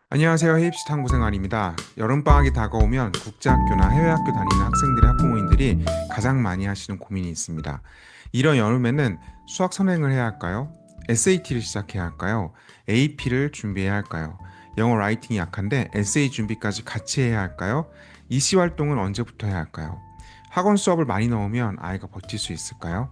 안녕하세요. 해입시 탐구생활입니다. 여름방학이 다가오면 국제학교나 해외학교 다니는 학생들의 학부모님들이 가장 많이 하시는 고민이 있습니다. 이런 여름에는 수학 선행을 해야 할까요? SAT를 시작해야 할까요? AP를 준비해야 할까요? 영어 라이팅이 약한데 에세이 준비까지 같이 해야 할까요? 이시 활동은 언제부터 해야 할까요? 학원 수업을 많이 넣으면 아이가 버틸 수 있을까요?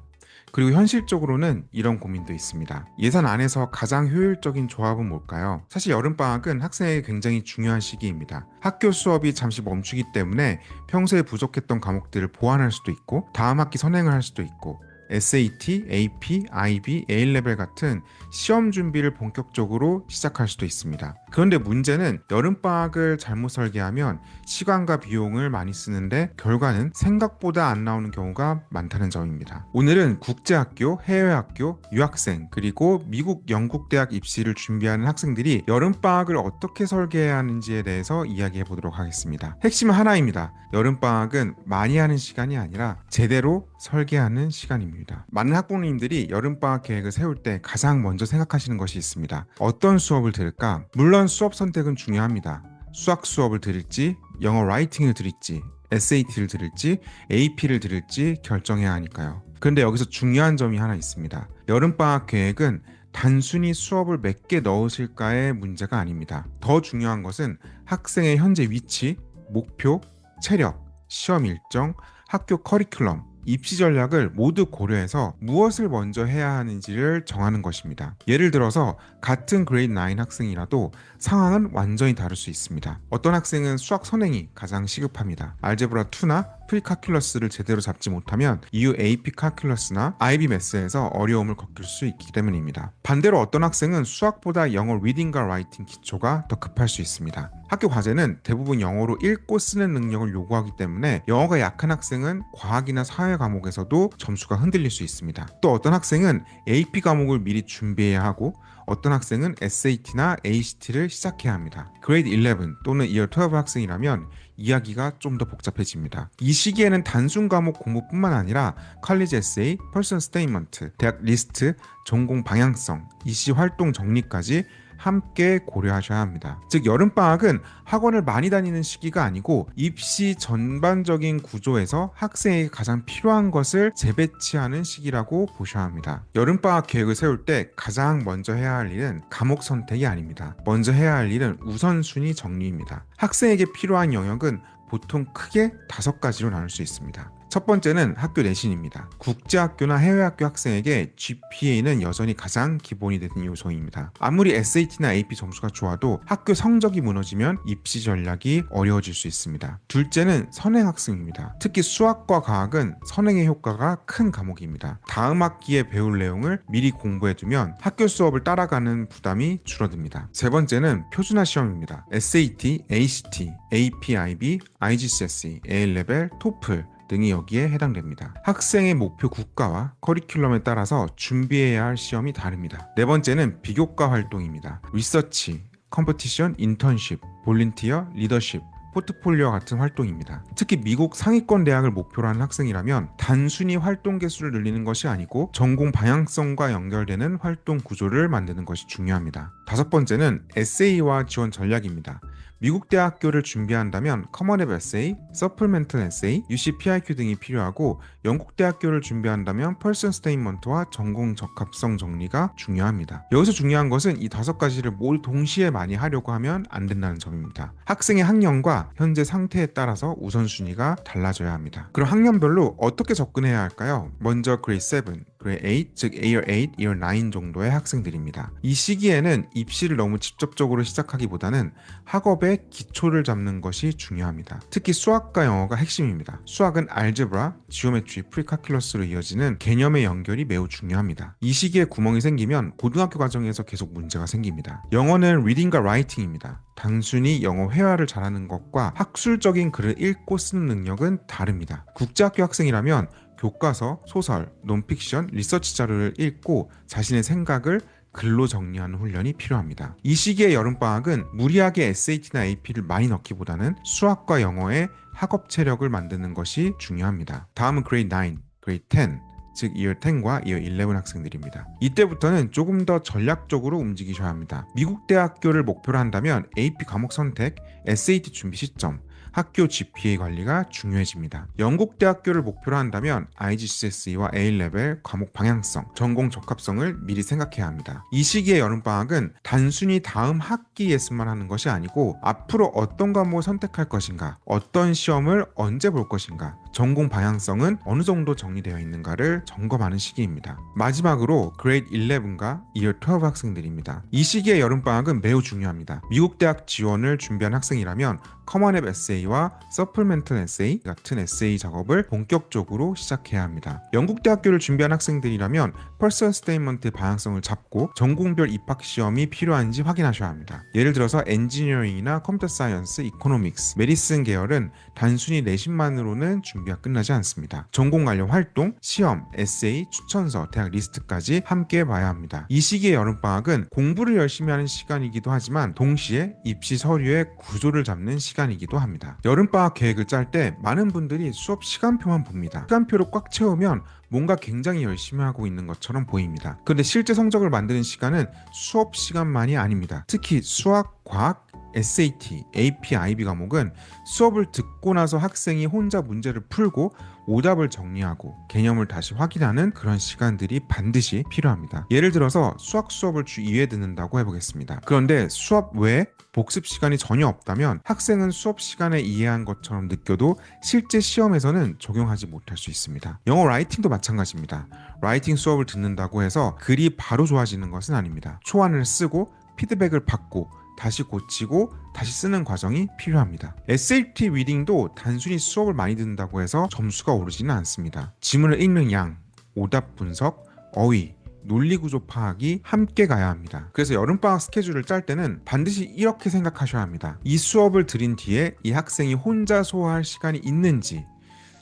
그리고 현실적으로는 이런 고민도 있습니다. 예산 안에서 가장 효율적인 조합은 뭘까요? 사실 여름방학은 학생에게 굉장히 중요한 시기입니다. 학교 수업이 잠시 멈추기 때문에 평소에 부족했던 과목들을 보완할 수도 있고, 다음 학기 선행을 할 수도 있고, SAT, AP, IB, A레벨 같은 시험 준비를 본격적으로 시작할 수도 있습니다. 그런데 문제는 여름방학을 잘못 설계하면 시간과 비용을 많이 쓰는데 결과는 생각보다 안 나오는 경우가 많다는 점입니다. 오늘은 국제학교, 해외학교, 유학생, 그리고 미국, 영국 대학 입시를 준비하는 학생들이 여름방학을 어떻게 설계해야 하는지에 대해서 이야기해 보도록 하겠습니다. 핵심은 하나입니다. 여름방학은 많이 하는 시간이 아니라 제대로 설계하는 시간입니다. 많은 학부모님들이 여름방학 계획을 세울 때 가장 먼저 생각하시는 것이 있습니다. 어떤 수업을 들을까? 물론 수업 선택은 중요합니다. 수학 수업을 들을지, 영어 라이팅을 들을지, SAT를 들을지, AP를 들을지 결정해야 하니까요. 그런데 여기서 중요한 점이 하나 있습니다. 여름방학 계획은 단순히 수업을 몇 개 넣으실까의 문제가 아닙니다. 더 중요한 것은 학생의 현재 위치, 목표, 체력, 시험 일정, 학교 커리큘럼, 입시 전략을 모두 고려해서 무엇을 먼저 해야 하는지를 정하는 것입니다. 예를 들어서 같은 그레이드 9 학생이라도 상황은 완전히 다를 수 있습니다. 어떤 학생은 수학 선행이 가장 시급합니다. 알제브라 2나 프리칼큘러스를 제대로 잡지 못하면 이후 AP 칼큘러스나 IB 매스에서 어려움을 겪을 수 있기 때문입니다. 반대로 어떤 학생은 수학보다 영어 리딩과 라이팅 기초가 더 급할 수 있습니다. 학교 과제는 대부분 영어로 읽고 쓰는 능력을 요구하기 때문에 영어가 약한 학생은 과학이나 사회 과목에서도 점수가 흔들릴 수 있습니다. 또 어떤 학생은 AP 과목을 미리 준비해야 하고 어떤 학생은 SAT나 ACT를 시작해야 합니다. 그레이드 11 또는 이어 12 학생이라면 이야기가 좀 더 복잡해집니다. 이 시기에는 단순 과목 공부뿐만 아니라 컬리지 에세이, 퍼스널 스테이먼트, 대학 리스트, 전공 방향성, 이시 활동 정리까지 함께 고려하셔야 합니다. 즉 여름방학은 학원을 많이 다니는 시기가 아니고 입시 전반적인 구조에서 학생에게 가장 필요한 것을 재배치하는 시기라고 보셔야 합니다. 여름방학 계획을 세울 때 가장 먼저 해야 할 일은 과목 선택이 아닙니다. 먼저 해야 할 일은 우선순위 정리입니다. 학생에게 필요한 영역은 보통 크게 5가지로 나눌 수 있습니다. 첫 번째는 학교 내신입니다. 국제학교나 해외학교 학생에게 GPA는 여전히 가장 기본이 되는 요소입니다. 아무리 SAT나 AP 점수가 좋아도 학교 성적이 무너지면 입시 전략이 어려워질 수 있습니다. 둘째는 선행 학생입니다. 특히 수학과 과학은 선행의 효과가 큰 과목입니다. 다음 학기에 배울 내용을 미리 공부해두면 학교 수업을 따라가는 부담이 줄어듭니다. 세 번째는 표준화 시험입니다. SAT, ACT, AP, IB, IGCSE, A레벨, 토플 등이 여기에 해당됩니다. 학생의 목표 국가와 커리큘럼에 따라서 준비해야 할 시험이 다릅니다. 네 번째는 비교과 활동입니다. 리서치, 컴퍼티션, 인턴십, 볼런티어, 리더십, 포트폴리오와 같은 활동입니다. 특히 미국 상위권 대학을 목표로 하는 학생이라면 단순히 활동 개수를 늘리는 것이 아니고 전공 방향성과 연결되는 활동 구조를 만드는 것이 중요합니다. 다섯 번째는 에세이와 지원 전략입니다. 미국 대학교를 준비한다면 커먼 앱 에세이, 서플멘털 에세이, UC PIQ 등이 필요하고 영국 대학교를 준비한다면 펄슨 스테인먼트와 전공 적합성 정리가 중요합니다. 여기서 중요한 것은 이 5가지를 모두 동시에 많이 하려고 하면 안 된다는 점입니다. 학생의 학년과 현재 상태에 따라서 우선순위가 달라져야 합니다. 그럼 학년별로 어떻게 접근해야 할까요? 먼저 그레이드 7, 그레이드 8, 즉 Year 8, Year 9 정도의 학생들입니다. 이 시기에는 입시를 너무 직접적으로 시작하기보다는 학업의 기초를 잡는 것이 중요합니다. 특히 수학과 영어가 핵심입니다. 수학은 알제브라, 지오메트리, 프리칼큘러스로 이어지는 개념의 연결이 매우 중요합니다. 이 시기에 구멍이 생기면 고등학교 과정에서 계속 문제가 생깁니다. 영어는 리딩과 라이팅입니다. 단순히 영어 회화를 잘하는 것과 학술적인 글을 읽고 쓰는 능력은 다릅니다. 국제학교 학생이라면 교과서, 소설, 논픽션, 리서치 자료를 읽고 자신의 생각을 글로 정리하는 훈련이 필요합니다. 이 시기의 여름방학은 무리하게 SAT나 AP를 많이 넣기보다는 수학과 영어의 학업 체력을 만드는 것이 중요합니다. 다음은 그레이드 9, 그레이드 10, 즉 이어 10과 이어 11 학생들입니다. 이때부터는 조금 더 전략적으로 움직이셔야 합니다. 미국 대학교를 목표로 한다면 AP 과목 선택, SAT 준비 시점, 학교 GPA 관리가 중요해집니다. 영국 대학교를 목표로 한다면 IGCSE와 A레벨 과목 방향성, 전공 적합성을 미리 생각해야 합니다. 이 시기의 여름방학은 단순히 다음 학기 예습만 하는 것이 아니고 앞으로 어떤 과목을 선택할 것인가, 어떤 시험을 언제 볼 것인가, 전공 방향성은 어느 정도 정리되어 있는가를 점검하는 시기입니다. 마지막으로 그레이드 11과 이어 12 학생들입니다. 이 시기의 여름방학은 매우 중요합니다. 미국 대학 지원을 준비한 학생이라면 커먼앱 에세이와 서플멘털 에세이 같은 에세이 작업을 본격적으로 시작해야 합니다. 영국 대학교를 준비한 학생들이라면 퍼스널 스테이트먼트의 방향성을 잡고 전공별 입학 시험이 필요한지 확인하셔야 합니다. 예를 들어서 엔지니어링이나 컴퓨터 사이언스, 이코노믹스, 메디슨 계열은 단순히 내신만으로는 준비가 끝나지 않습니다. 전공 관련 활동, 시험, 에세이, 추천서, 대학 리스트까지 함께 봐야 합니다. 이 시기의 여름방학은 공부를 열심히 하는 시간이기도 하지만 동시에 입시 서류의 구조를 잡는 시간이기도 합니다. 여름방학 계획을 짤 때 많은 분들이 수업 시간표만 봅니다. 시간표를 꽉 채우면 뭔가 굉장히 열심히 하고 있는 것처럼 보입니다. 그런데 실제 성적을 만드는 시간은 수업 시간만이 아닙니다. 특히 수학, 과학, SAT, AP, IB 과목은 수업을 듣고 나서 학생이 혼자 문제를 풀고 오답을 정리하고 개념을 다시 확인하는 그런 시간들이 반드시 필요합니다. 예를 들어서 수학 수업을 주 2회 듣는다고 해보겠습니다. 그런데 수업 외에 복습 시간이 전혀 없다면 학생은 수업 시간에 이해한 것처럼 느껴도 실제 시험에서는 적용하지 못할 수 있습니다. 영어 라이팅도 마찬가지입니다. 라이팅 수업을 듣는다고 해서 글이 바로 좋아지는 것은 아닙니다. 초안을 쓰고 피드백을 받고 다시 고치고 다시 쓰는 과정이 필요합니다. SAT 리딩도 단순히 수업을 많이 듣는다고 해서 점수가 오르지는 않습니다. 지문을 읽는 양, 오답 분석, 어휘, 논리구조 파악이 함께 가야 합니다. 그래서 여름방학 스케줄을 짤 때는 반드시 이렇게 생각하셔야 합니다. 이 수업을 들인 뒤에 이 학생이 혼자 소화할 시간이 있는지,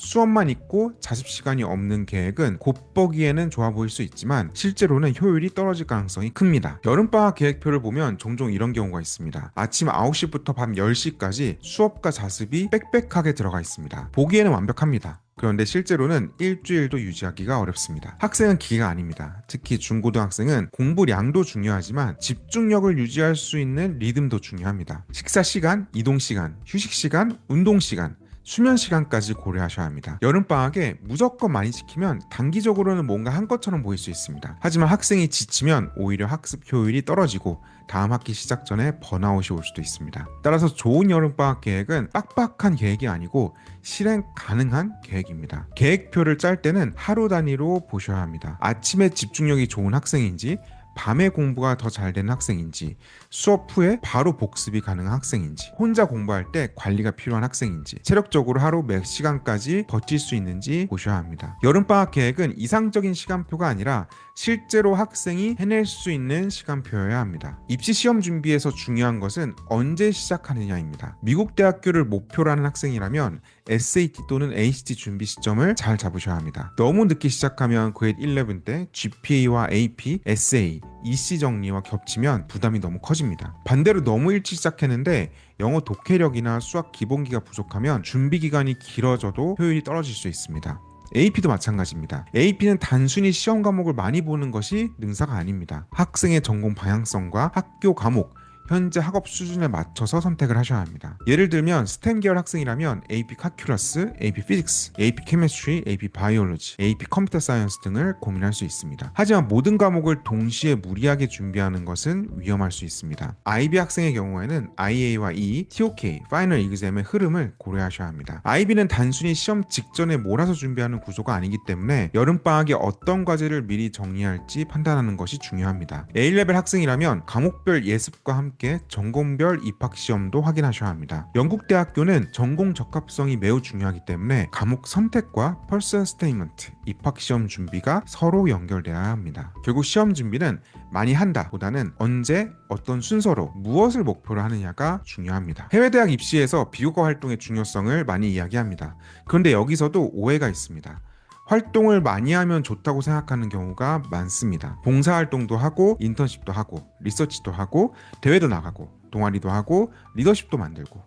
수업만 있고 자습 시간이 없는 계획은 곱보기에는 좋아 보일 수 있지만 실제로는 효율이 떨어질 가능성이 큽니다. 여름방학 계획표를 보면 종종 이런 경우가 있습니다. 아침 9시부터 밤 10시까지 수업과 자습이 빽빽하게 들어가 있습니다. 보기에는 완벽합니다. 그런데 실제로는 일주일도 유지하기가 어렵습니다. 학생은 기계가 아닙니다. 특히 중고등학생은 공부량도 중요하지만 집중력을 유지할 수 있는 리듬도 중요합니다. 식사 시간, 이동 시간, 휴식 시간, 운동 시간, 수면 시간까지 고려하셔야 합니다. 여름방학에 무조건 많이 지키면 단기적으로는 뭔가 한 것처럼 보일 수 있습니다. 하지만 학생이 지치면 오히려 학습 효율이 떨어지고 다음 학기 시작 전에 번아웃이 올 수도 있습니다. 따라서 좋은 여름방학 계획은 빡빡한 계획이 아니고 실행 가능한 계획입니다. 계획표를 짤 때는 하루 단위로 보셔야 합니다. 아침에 집중력이 좋은 학생인지, 밤에 공부가 더 잘 되는 학생인지, 수업 후에 바로 복습이 가능한 학생인지, 혼자 공부할 때 관리가 필요한 학생인지, 체력적으로 하루 몇 시간까지 버틸 수 있는지 보셔야 합니다. 여름방학 계획은 이상적인 시간표가 아니라 실제로 학생이 해낼 수 있는 시간표여야 합니다. 입시 시험 준비에서 중요한 것은 언제 시작하느냐입니다. 미국 대학교를 목표로 하는 학생이라면 SAT 또는 ACT 준비 시점을 잘 잡으셔야 합니다. 너무 늦게 시작하면 그레이드 11 때 GPA와 AP, SA, EC 정리와 겹치면 부담이 너무 커집니다. 반대로 너무 일찍 시작했는데 영어 독해력이나 수학 기본기가 부족하면 준비 기간이 길어져도 효율이 떨어질 수 있습니다. AP도 마찬가지입니다. AP는 단순히 시험 과목을 많이 보는 것이 능사가 아닙니다. 학생의 전공 방향성과 학교 과목, 현재 학업 수준에 맞춰서 선택을 하셔야 합니다. 예를 들면 스템 계열 학생이라면 AP 칼큘러스, AP 피직스, AP 케미스트리, AP 바이올로지, AP 컴퓨터 사이언스 등을 고민할 수 있습니다. 하지만 모든 과목을 동시에 무리하게 준비하는 것은 위험할 수 있습니다. IB 학생의 경우에는 IA와 E, TOK, 파이널 이그잼의 흐름을 고려하셔야 합니다. IB는 단순히 시험 직전에 몰아서 준비하는 구조가 아니기 때문에 여름방학에 어떤 과제를 미리 정리할지 판단하는 것이 중요합니다. A레벨 학생이라면 과목별 예습과 함께 전공별 입학시험도 확인하셔야 합니다. 영국 대학교는 전공 적합성이 매우 중요하기 때문에 과목 선택과 퍼스널 스테이트먼트, 입학시험 준비가 서로 연결되어야 합니다. 결국 시험 준비는 많이 한다 보다는 언제, 어떤 순서로, 무엇을 목표로 하느냐가 중요합니다. 해외대학 입시에서 비교과 활동의 중요성을 많이 이야기합니다. 그런데 여기서도 오해가 있습니다. 활동을 많이 하면 좋다고 생각하는 경우가 많습니다. 봉사활동도 하고, 인턴십도 하고, 리서치도 하고, 대회도 나가고, 동아리도 하고, 리더십도 만들고.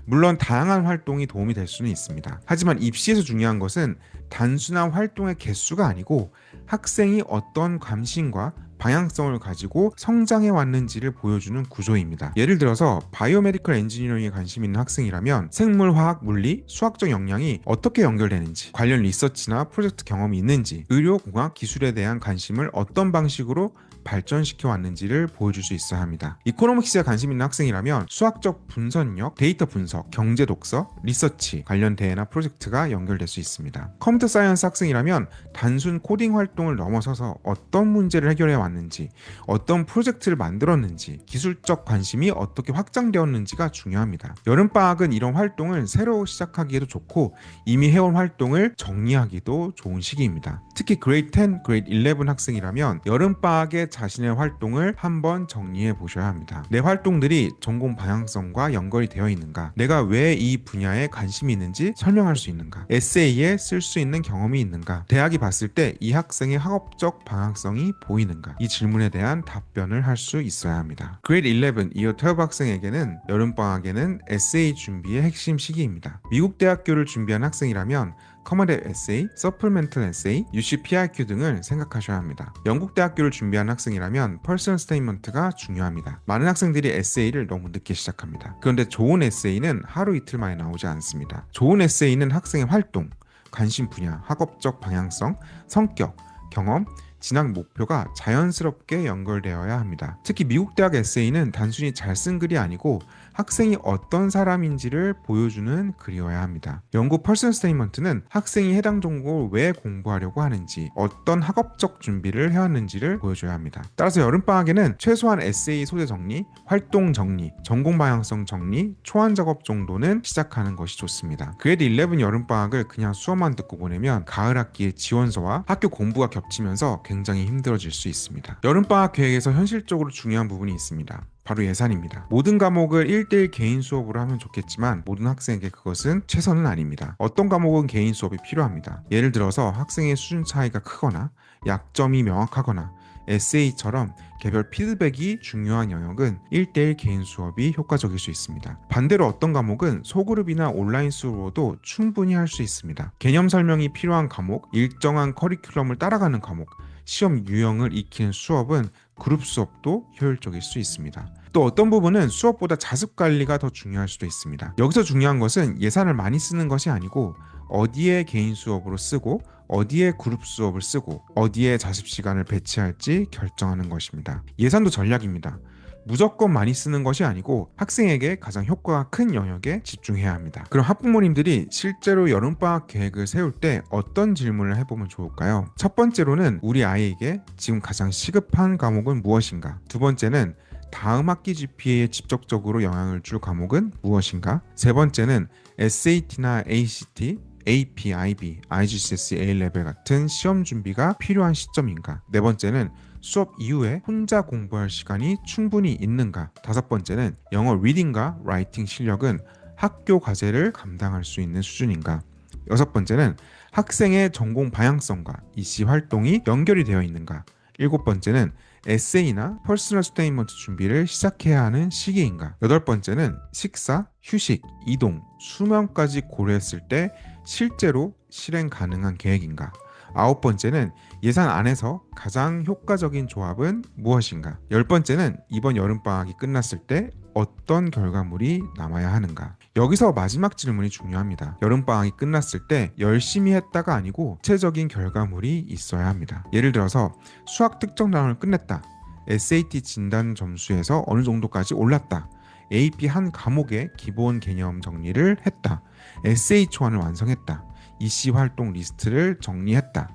물론 다양한 활동이 도움이 될 수는 있습니다. 하지만 입시에서 중요한 것은 단순한 활동의 개수가 아니고 학생이 어떤 관심과 방향성을 가지고 성장해 왔는지를 보여주는 구조입니다. 예를 들어서 바이오메디컬 엔지니어링에 관심 있는 학생이라면 생물, 화학, 물리, 수학적 역량이 어떻게 연결되는지, 관련 리서치나 프로젝트 경험이 있는지, 의료, 공학, 기술에 대한 관심을 어떤 방식으로 발전시켜 왔는지를 보여줄 수 있어야 합니다. 이코노믹스에 관심 있는 학생이라면 수학적 분석력, 데이터 분석, 경제 독서, 리서치, 관련 대회나 프로젝트가 연결될 수 있습니다. 컴퓨터 사이언스 학생이라면 단순 코딩 활동을 넘어서서 어떤 문제를 해결해 왔는지, 어떤 프로젝트를 만들었는지, 기술적 관심이 어떻게 확장되었는지가 중요합니다. 여름방학은 이런 활동을 새로 시작하기에도 좋고 이미 해온 활동을 정리하기도 좋은 시기입니다. 특히 그레이드 10, 그레이드 11 학생이라면 여름방학에 자신의 활동을 한번 정리해 보셔야 합니다. 내 활동들이 전공 방향성과 연결이 되어 있는가? 내가 왜 이 분야에 관심이 있는지 설명할 수 있는가? 에세이에 쓸 수 있는 경험이 있는가? 대학이 봤을 때 이 학생의 학업적 방향성이 보이는가? 이 질문에 대한 답변을 할 수 있어야 합니다. 그레이드 11, 이어 12 학생에게는 여름방학에는 에세이 준비의 핵심 시기입니다. 미국 대학교를 준비한 학생이라면 커먼 에세이, 서플멘털 에세이, UC PRQ 등을 생각하셔야 합니다. 영국 대학교를 준비한 학생이라면 퍼스널 스테이트먼트가 중요합니다. 많은 학생들이 에세이를 너무 늦게 시작합니다. 그런데 좋은 에세이는 하루 이틀 만에 나오지 않습니다. 좋은 에세이는 학생의 활동, 관심 분야, 학업적 방향성, 성격, 경험, 진학 목표가 자연스럽게 연결되어야 합니다. 특히 미국 대학 에세이는 단순히 잘 쓴 글이 아니고 학생이 어떤 사람인지를 보여주는 글이어야 합니다. 영국 퍼스널 스테이트먼트는 학생이 해당 전공을 왜 공부하려고 하는지, 어떤 학업적 준비를 해왔는지를 보여줘야 합니다. 따라서 여름방학에는 최소한 에세이 소재 정리, 활동 정리, 전공 방향성 정리, 초안 작업 정도는 시작하는 것이 좋습니다. 그레이드 11 여름방학을 그냥 수업만 듣고 보내면 가을 학기의 지원서와 학교 공부가 겹치면서 굉장히 힘들어질 수 있습니다. 여름방학 계획에서 현실적으로 중요한 부분이 있습니다. 바로 예산입니다. 모든 과목을 1대1 개인 수업으로 하면 좋겠지만 모든 학생에게 그것은 최선은 아닙니다. 어떤 과목은 개인 수업이 필요합니다. 예를 들어서 학생의 수준 차이가 크거나 약점이 명확하거나 에세이처럼 개별 피드백이 중요한 영역은 1대1 개인 수업이 효과적일 수 있습니다. 반대로 어떤 과목은 소그룹이나 온라인 수업으로도 충분히 할 수 있습니다. 개념 설명이 필요한 과목, 일정한 커리큘럼을 따라가는 과목, 시험 유형을 익히는 수업은 그룹 수업도 효율적일 수 있습니다. 또 어떤 부분은 수업보다 자습 관리가 더 중요할 수도 있습니다. 여기서 중요한 것은 예산을 많이 쓰는 것이 아니고 어디에 개인 수업으로 쓰고 어디에 그룹 수업을 쓰고 어디에 자습 시간을 배치할지 결정하는 것입니다. 예산도 전략입니다. 무조건 많이 쓰는 것이 아니고 학생에게 가장 효과가 큰 영역에 집중해야 합니다. 그럼 학부모님들이 실제로 여름방학 계획을 세울 때 어떤 질문을 해보면 좋을까요? 첫 번째로는 우리 아이에게 지금 가장 시급한 과목은 무엇인가? 두 번째는 다음 학기 GPA에 직접적으로 영향을 줄 과목은 무엇인가? 세 번째는 SAT나 ACT, AP, IB, IGCSE A레벨 같은 시험 준비가 필요한 시점인가? 네 번째는 수업 이후에 혼자 공부할 시간이 충분히 있는가? 다섯 번째는 영어 리딩과 라이팅 실력은 학교 과제를 감당할 수 있는 수준인가? 여섯 번째는 학생의 전공 방향성과 입시 활동이 연결이 되어 있는가? 일곱 번째는 에세이나 퍼스널 스테이트먼트 준비를 시작해야 하는 시기인가? 여덟 번째는 식사, 휴식, 이동, 수면까지 고려했을 때 실제로 실행 가능한 계획인가? 아홉 번째는 예산 안에서 가장 효과적인 조합은 무엇인가? 열 번째는 이번 여름방학이 끝났을 때 어떤 결과물이 남아야 하는가? 여기서 마지막 질문이 중요합니다. 여름방학이 끝났을 때 열심히 했다가 아니고 구체적인 결과물이 있어야 합니다. 예를 들어서 수학 특정 단원을 끝냈다. SAT 진단 점수에서 어느 정도까지 올랐다. AP 한 과목의 기본 개념 정리를 했다. 에세이 초안을 완성했다. EC 활동 리스트를 정리했다.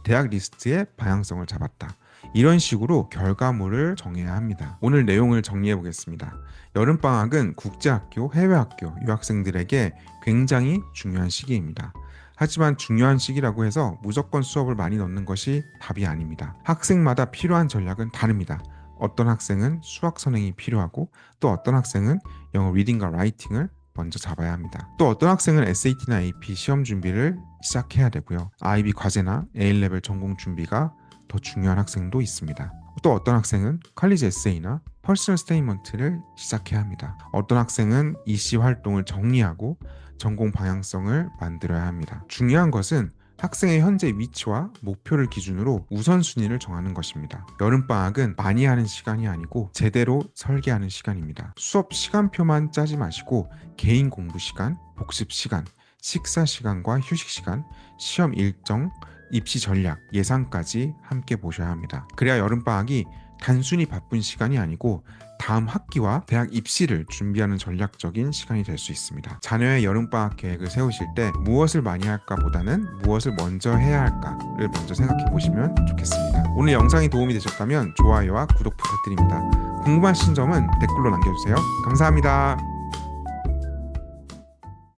대학 리스트의 방향성을 잡았다. 이런 식으로 결과물을 정해야 합니다. 오늘 내용을 정리해 보겠습니다. 여름방학은 국제학교, 해외학교, 유학생들에게 굉장히 중요한 시기입니다. 하지만 중요한 시기라고 해서 무조건 수업을 많이 넣는 것이 답이 아닙니다. 학생마다 필요한 전략은 다릅니다. 어떤 학생은 수학 선행이 필요하고 또 어떤 학생은 영어 리딩과 라이팅을 먼저 잡아야 합니다. 또 어떤 학생은 SAT나 AP 시험 준비를 시작해야 되고요. IB 과제나 A레벨 전공 준비가 더 중요한 학생도 있습니다. 또 어떤 학생은 컬리지 에세이나 퍼스널 스테이트먼트를 시작해야 합니다. 어떤 학생은 이시 활동을 정리하고 전공 방향성을 만들어야 합니다. 중요한 것은 학생의 현재 위치와 목표를 기준으로 우선순위를 정하는 것입니다. 여름방학은 많이 하는 시간이 아니고 제대로 설계하는 시간입니다. 수업 시간표만 짜지 마시고 개인 공부 시간, 복습 시간, 식사 시간과 휴식 시간, 시험 일정, 입시 전략, 예상까지 함께 보셔야 합니다. 그래야 여름방학이 단순히 바쁜 시간이 아니고 다음 학기와 대학 입시를 준비하는 전략적인 시간이 될 수 있습니다. 자녀의 여름방학 계획을 세우실 때 무엇을 많이 할까 보다는 무엇을 먼저 해야 할까를 먼저 생각해 보시면 좋겠습니다. 오늘 영상이 도움이 되셨다면 좋아요와 구독 부탁드립니다. 궁금하신 점은 댓글로 남겨주세요. 감사합니다.